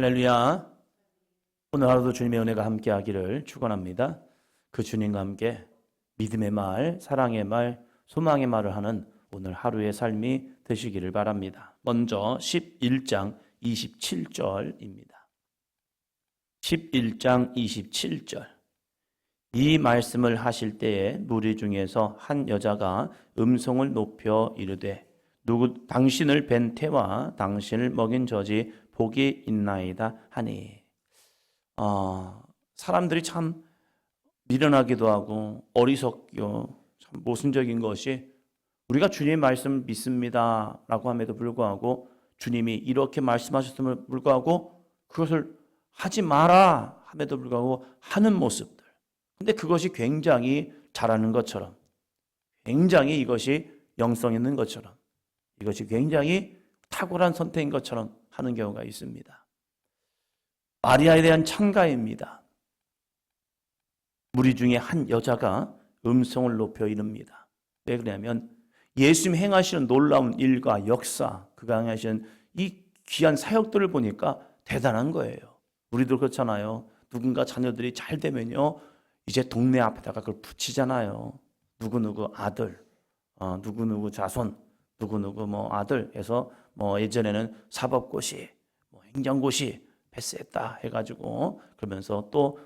할렐루야. 오늘 하루도 주님의 은혜가 함께하기를 축원합니다. 그 주님과 함께 믿음의 말, 사랑의 말, 소망의 말을 하는 오늘 하루의 삶이 되시기를 바랍니다. 먼저 11장 27절입니다. 11장 27절. 이 말씀을 하실 때에 무리 중에서 한 여자가 음성을 높여 이르되 당신을 뵌 태와 당신을 먹인 젖이 복이 있나이다 하니. 사람들이 참 미련하기도 하고 어리석고 참 모순적인 것이, 우리가 주님의 말씀 믿습니다 라고 함에도 불구하고 주님이 이렇게 말씀하셨음을 불구하고 그것을 하지 마라 함에도 불구하고 하는 모습들. 근데 그것이 굉장히 잘하는 것처럼, 굉장히 이것이 영성 있는 것처럼, 이것이 굉장히 탁월한 선택인 것처럼 하는 경우가 있습니다. 마리아에 대한 찬가입니다. 무리 중에 한 여자가 음성을 높여 이릅니다. 왜 그러냐면 예수님 행하시는 놀라운 일과 역사, 그가 행하시는 이 귀한 사역들을 보니까 대단한 거예요. 우리도 그렇잖아요. 누군가 자녀들이 잘 되면요, 이제 동네 앞에다가 그걸 붙이잖아요. 누구누구 아들, 누구누구 자손, 누구누구 아들 해서 예전에는 사법고시, 행정고시 패스했다 해가지고, 그러면서 또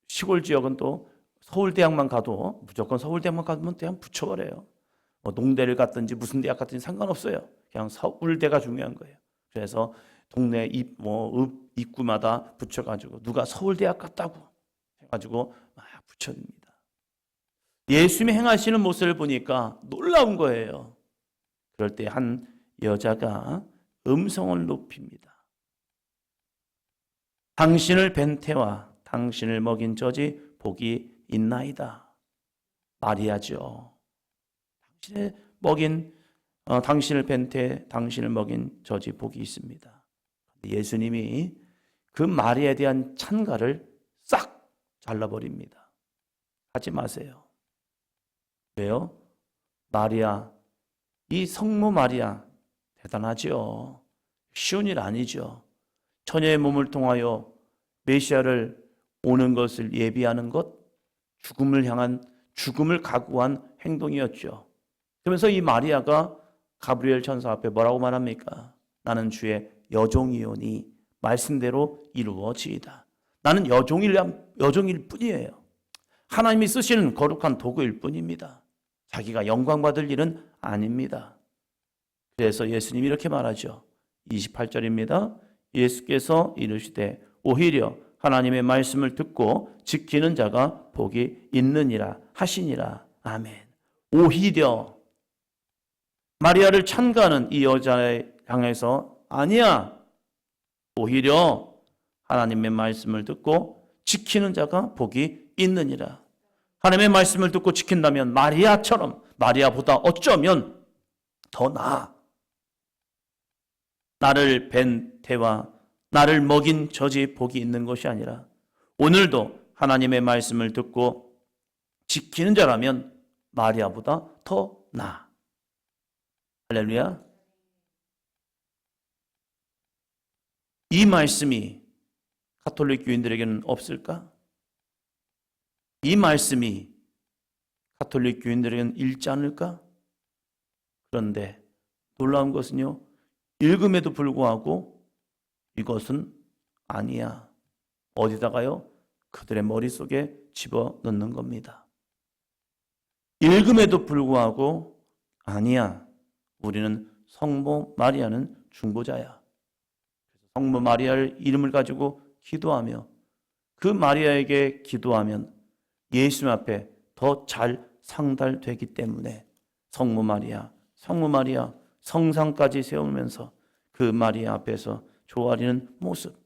시골 지역은 또 서울대학만 가도 무조건 서울대학만 가면 그냥 붙여버려요. 농대를 갔든지 무슨 대학 갔든지 상관없어요. 그냥 서울대가 중요한 거예요. 그래서 동네 입구마다 붙여가지고 누가 서울대학 갔다고 해가지고 막 붙여줍니다. 예수님이 행하시는 모습을 보니까 놀라운 거예요. 그럴 때 한 여자가 음성을 높입니다. 당신을 뵌 태와 당신을 먹인 젖이 복이 있나이다. 마리아죠. 당신을 뵌 태, 당신을 먹인 젖이 복이 있습니다. 예수님이 그 마리아에 대한 찬가를 싹 잘라버립니다. 하지 마세요. 왜요? 마리아, 이 성모 마리아 대단하죠. 쉬운 일 아니죠. 처녀의 몸을 통하여 메시아를 오는 것을 예비하는 것, 죽음을 각오한 행동이었죠. 그러면서 이 마리아가 가브리엘 천사 앞에 뭐라고 말합니까? 나는 주의 여종이오니 말씀대로 이루어지이다. 나는 여종일 뿐이에요. 하나님이 쓰시는 거룩한 도구일 뿐입니다. 자기가 영광받을 일은 아닙니다. 그래서 예수님이 이렇게 말하죠. 28절입니다. 예수께서 이르시되 오히려 하나님의 말씀을 듣고 지키는 자가 복이 있느니라 하시니라. 아멘. 오히려 마리아를 찬가하는 이 여자에 향해서 아니야, 오히려 하나님의 말씀을 듣고 지키는 자가 복이 있느니라. 하나님의 말씀을 듣고 지킨다면 마리아보다 어쩌면 더 나아. 나를 뵌 태와 나를 먹인 젖이 복이 있는 것이 아니라 오늘도 하나님의 말씀을 듣고 지키는 자라면 마리아보다 더 나아. 할렐루야. 이 말씀이 가톨릭 교인들에게는 없을까? 이 말씀이 가톨릭 교인들에게는 읽지 않을까? 그런데 놀라운 것은요, 읽음에도 불구하고 이것은 아니야. 어디다가요? 그들의 머릿속에 집어넣는 겁니다. 읽음에도 불구하고 아니야. 우리는 성모 마리아는 중보자야. 성모 마리아의 이름을 가지고 기도하며 그 마리아에게 기도하면 예수님 앞에 더 잘 상달되기 때문에 성모 마리아 성상까지 세우면서 그 마리아 앞에서 조아리는 모습,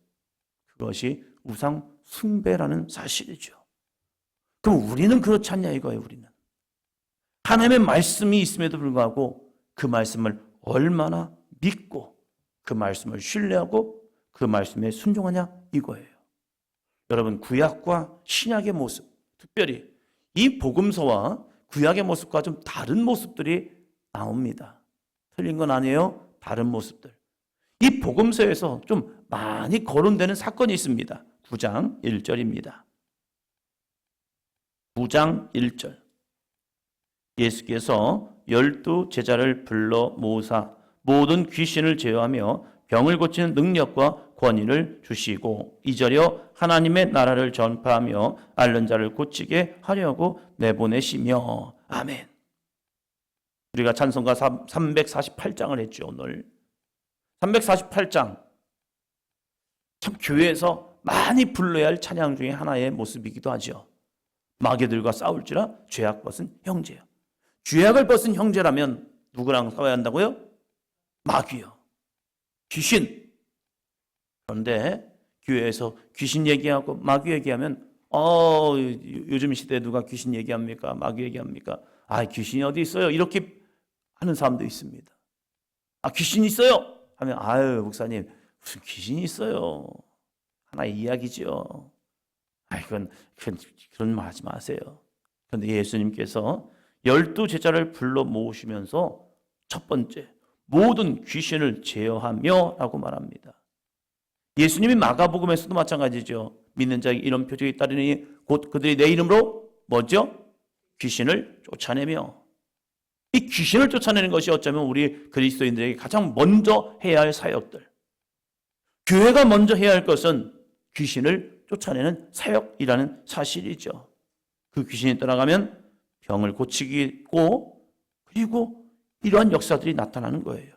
그것이 우상 숭배라는 사실이죠. 그럼 우리는 그렇지 않냐 이거예요. 우리는 하나님의 말씀이 있음에도 불구하고 그 말씀을 얼마나 믿고 그 말씀을 신뢰하고 그 말씀에 순종하냐 이거예요. 여러분, 구약과 신약의 모습, 특별히 이 복음서와 구약의 모습과 좀 다른 모습들이 나옵니다. 틀린 건 아니에요. 다른 모습들. 이 복음서에서 좀 많이 거론되는 사건이 있습니다. 9장 1절입니다. 9장 1절. 예수께서 12 제자를 불러 모으사 모든 귀신을 제어하며 병을 고치는 능력과 권위를 주시고 2절이요 하나님의 나라를 전파하며 앓는 자를 고치게 하려고 내보내시며. 아멘. 우리가 찬송가 348장을 했죠. 오늘 348장 참 교회에서 많이 불러야 할 찬양 중에 하나의 모습이기도 하죠. 마귀들과 싸울지라 죄악 벗은 형제요. 죄악을 벗은 형제라면 누구랑 싸워야 한다고요? 마귀요. 귀신. 그런데 교회에서 귀신 얘기하고 마귀 얘기하면 요즘 시대에 누가 귀신 얘기합니까? 마귀 얘기합니까? 귀신이 어디 있어요? 이렇게 하는 사람도 있습니다. 귀신 있어요? 하면 목사님 무슨 귀신이 있어요? 하나의 이야기죠. 그런 말 하지 마세요. 그런데 예수님께서 12 제자를 불러 모으시면서 첫 번째 모든 귀신을 제어하며 라고 말합니다. 예수님이 마가복음에서도 마찬가지죠. 믿는 자에게 이런 표적이 따르니 곧 그들이 내 이름으로 뭐죠? 귀신을 쫓아내며. 이 귀신을 쫓아내는 것이 어쩌면 우리 그리스도인들에게 가장 먼저 해야 할 사역들. 교회가 먼저 해야 할 것은 귀신을 쫓아내는 사역이라는 사실이죠. 그 귀신이 떠나가면 병을 고치고 그리고 이러한 역사들이 나타나는 거예요.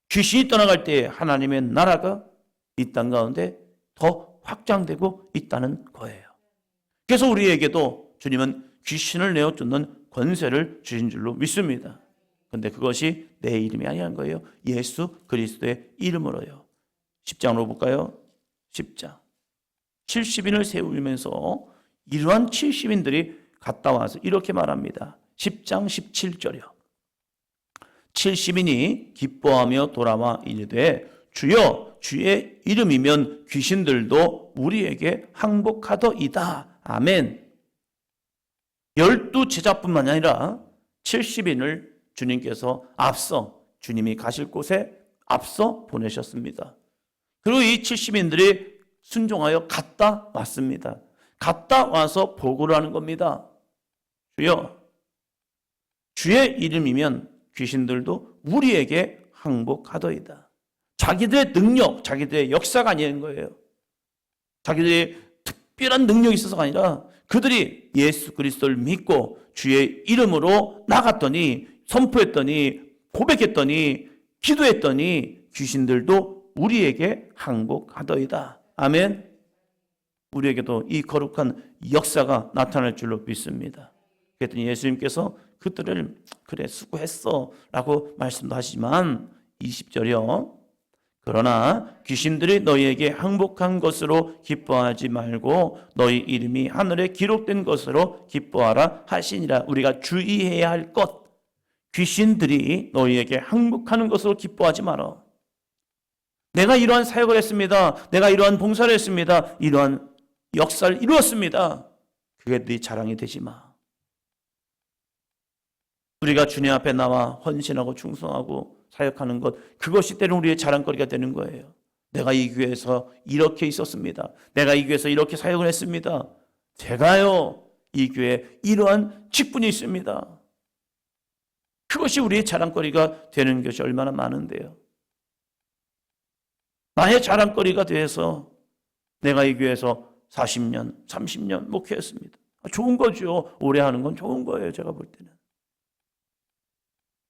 귀신이 떠나갈 때 하나님의 나라가 이 땅 가운데 더 확장되고 있다는 거예요. 그래서 우리에게도 주님은 귀신을 내어 쫓는 권세를 주신 줄로 믿습니다. 그런데 그것이 내 이름이 아니라는 거예요. 예수 그리스도의 이름으로요. 10장으로 볼까요? 10장. 70인을 세우면서 이러한 70인들이 갔다 와서 이렇게 말합니다. 10장 17절이요. 70인이 기뻐하며 돌아와 이르되 주여 주의 이름이면 귀신들도 우리에게 항복하더이다. 아멘. 12 제자뿐만 아니라 70인을 주님께서 앞서 주님이 가실 곳에 앞서 보내셨습니다. 그리고 이 70인들이 순종하여 갔다 왔습니다. 갔다 와서 보고를 하는 겁니다. 주여 주의 이름이면 귀신들도 우리에게 항복하더이다. 자기들의 능력, 자기들의 역사가 아닌 거예요. 자기들의 특별한 능력이 있어서가 아니라 그들이 예수 그리스도를 믿고 주의 이름으로 나갔더니 선포했더니 고백했더니 기도했더니 귀신들도 우리에게 항복하더이다. 아멘. 우리에게도 이 거룩한 역사가 나타날 줄로 믿습니다. 그랬더니 예수님께서 그들을 그래 수고했어 라고 말씀도 하시지만 20절이요. 그러나 귀신들이 너희에게 항복한 것으로 기뻐하지 말고 너희 이름이 하늘에 기록된 것으로 기뻐하라 하시니라. 우리가 주의해야 할 것, 귀신들이 너희에게 항복하는 것으로 기뻐하지 마라. 내가 이러한 사역을 했습니다. 내가 이러한 봉사를 했습니다. 이러한 역사를 이루었습니다. 그게 네 자랑이 되지 마. 우리가 주님 앞에 나와 헌신하고 충성하고 사역하는 것, 그것이 때론 우리의 자랑거리가 되는 거예요. 내가 이 교회에서 이렇게 있었습니다. 내가 이 교회에서 이렇게 사역을 했습니다. 제가요 이 교회에 이러한 직분이 있습니다. 그것이 우리의 자랑거리가 되는 것이 얼마나 많은데요. 나의 자랑거리가 돼서 내가 이 교회에서 40년, 30년 목회했습니다. 좋은 거죠. 오래 하는 건 좋은 거예요. 제가 볼 때는.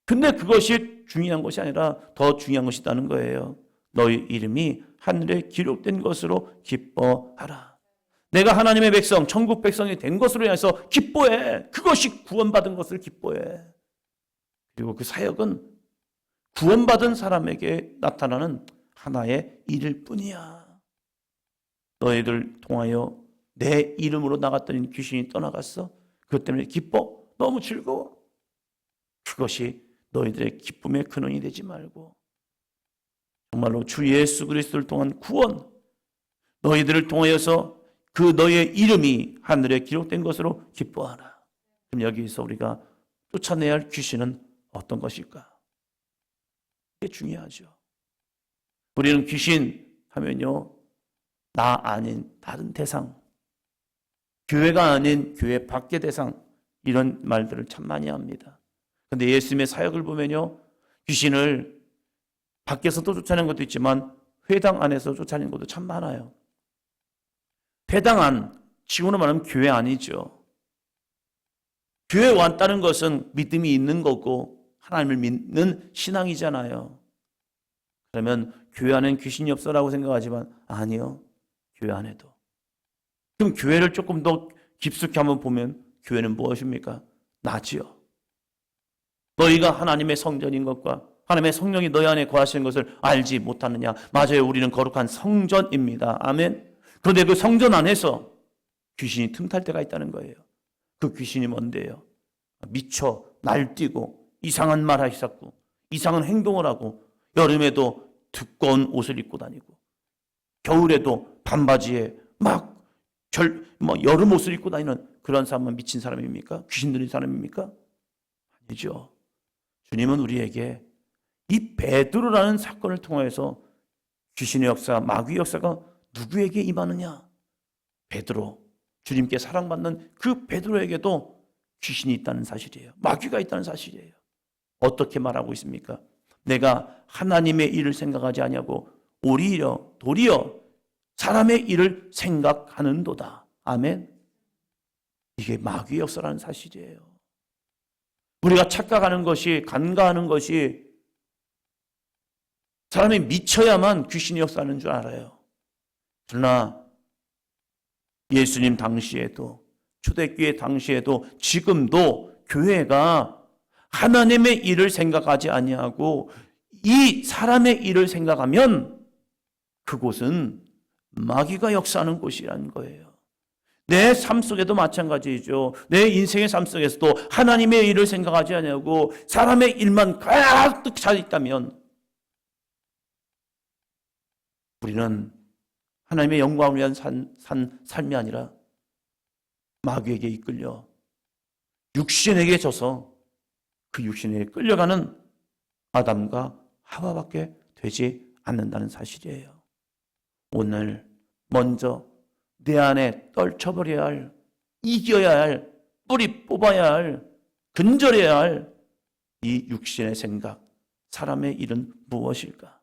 근데 그것이 중요한 것이 아니라 더 중요한 것이 있다는 거예요. 너희 이름이 하늘에 기록된 것으로 기뻐하라. 내가 하나님의 백성, 천국 백성이 된 것으로 인해서 기뻐해. 그것이 구원받은 것을 기뻐해. 그리고 그 사역은 구원받은 사람에게 나타나는 하나의 일일 뿐이야. 너희들 통하여 내 이름으로 나갔더니 귀신이 떠나갔어. 그것 때문에 기뻐. 너무 즐거워. 그것이 너희들의 기쁨의 근원이 되지 말고 정말로 주 예수 그리스도를 통한 구원, 너희들을 통하여서 그 너희의 이름이 하늘에 기록된 것으로 기뻐하라. 그럼 여기서 우리가 쫓아내야 할 귀신은 어떤 것일까? 이게 중요하죠. 우리는 귀신 하면요, 나 아닌 다른 대상, 교회가 아닌 교회 밖의 대상, 이런 말들을 참 많이 합니다. 그런데 예수님의 사역을 보면요, 귀신을 밖에서도 쫓아내는 것도 있지만 회당 안에서 쫓아내는 것도 참 많아요. 회당 안, 지금으로 말하면 교회 아니죠. 교회 왔다는 것은 믿음이 있는 거고 하나님을 믿는 신앙이잖아요. 그러면 교회 안에는 귀신이 없어라고 생각하지만 아니요, 교회 안에도. 그럼 교회를 조금 더 깊숙이 한번 보면 교회는 무엇입니까? 나지요. 너희가 하나님의 성전인 것과 하나님의 성령이 너희 안에 거하시는 것을 알지 못하느냐? 맞아요, 우리는 거룩한 성전입니다. 아멘. 그런데 그 성전 안에서 귀신이 틈탈 때가 있다는 거예요. 그 귀신이 뭔데요? 미쳐 날뛰고 이상한 말 하시고 이상한 행동을 하고, 여름에도 두꺼운 옷을 입고 다니고 겨울에도 반바지에 여름 옷을 입고 다니는 그런 사람은 미친 사람입니까? 귀신 들린 사람입니까? 아니죠. 주님은 우리에게 이 베드로라는 사건을 통해서 귀신의 역사, 마귀의 역사가 누구에게 임하느냐? 베드로, 주님께 사랑받는 그 베드로에게도 귀신이 있다는 사실이에요. 마귀가 있다는 사실이에요. 어떻게 말하고 있습니까? 내가 하나님의 일을 생각하지 아니하고 도리어 사람의 일을 생각하는도다. 아멘. 이게 마귀의 역사라는 사실이에요. 우리가 착각하는 것이, 간과하는 것이 사람이 미쳐야만 귀신이 역사하는 줄 알아요. 그러나 예수님 당시에도, 초대교회 당시에도, 지금도 교회가 하나님의 일을 생각하지 아니하고 이 사람의 일을 생각하면 그곳은 마귀가 역사하는 곳이라는 거예요. 내 삶 속에도 마찬가지죠. 내 인생의 삶 속에서도 하나님의 일을 생각하지 아니하고 사람의 일만 가득 차 있다면 우리는 하나님의 영광을 위한 삶이 아니라 마귀에게 이끌려 육신에게 져서 그 육신에 끌려가는 아담과 하와밖에 되지 않는다는 사실이에요. 오늘 먼저 내 안에 떨쳐버려야 할, 이겨야 할, 뿌리 뽑아야 할, 근절해야 할 이 육신의 생각, 사람의 일은 무엇일까?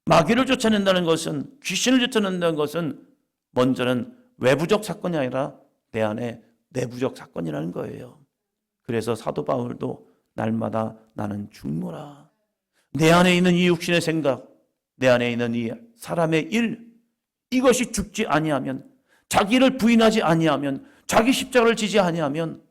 마귀를 쫓아낸다는 것은, 귀신을 쫓아낸다는 것은 먼저는 외부적 사건이 아니라 내 안에 내부적 사건이라는 거예요. 그래서 사도 바울도 날마다 나는 죽노라. 내 안에 있는 이 육신의 생각, 내 안에 있는 이 사람의 일, 이것이 죽지 아니하면, 자기를 부인하지 아니하면, 자기 십자가를 지지 아니하면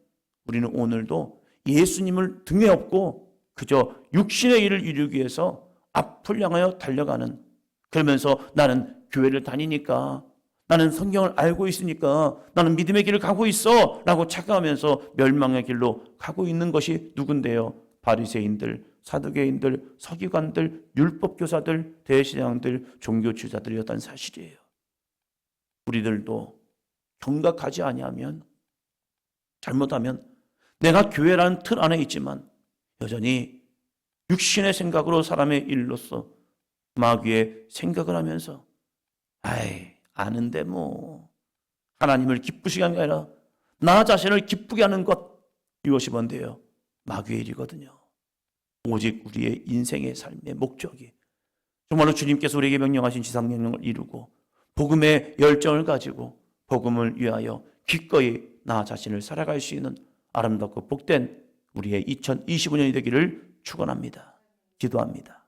우리는 오늘도 예수님을 등에 업고 그저 육신의 일을 이루기 위해서 앞을 향하여 달려가는, 그러면서 나는 교회를 다니니까, 나는 성경을 알고 있으니까, 나는 믿음의 길을 가고 있어 라고 착각하면서 멸망의 길로 가고 있는 것이 누군데요? 바리새인들, 사두개인들, 서기관들, 율법교사들, 대제사장들, 종교지도자들이었다는 사실이에요. 우리들도 경각하지 아니하면, 잘못하면 내가 교회라는 틀 안에 있지만 여전히 육신의 생각으로 사람의 일로서 마귀의 생각을 하면서 아는데 뭐 하나님을 기쁘시게 하는 게 아니라 나 자신을 기쁘게 하는 것, 이것이 뭔데요? 마귀의 일이거든요. 오직 우리의 인생의 삶의 목적이 정말로 주님께서 우리에게 명령하신 지상명령을 이루고 복음의 열정을 가지고 복음을 위하여 기꺼이 나 자신을 살아갈 수 있는 아름답고 복된 우리의 2025년이 되기를 축원합니다. 기도합니다.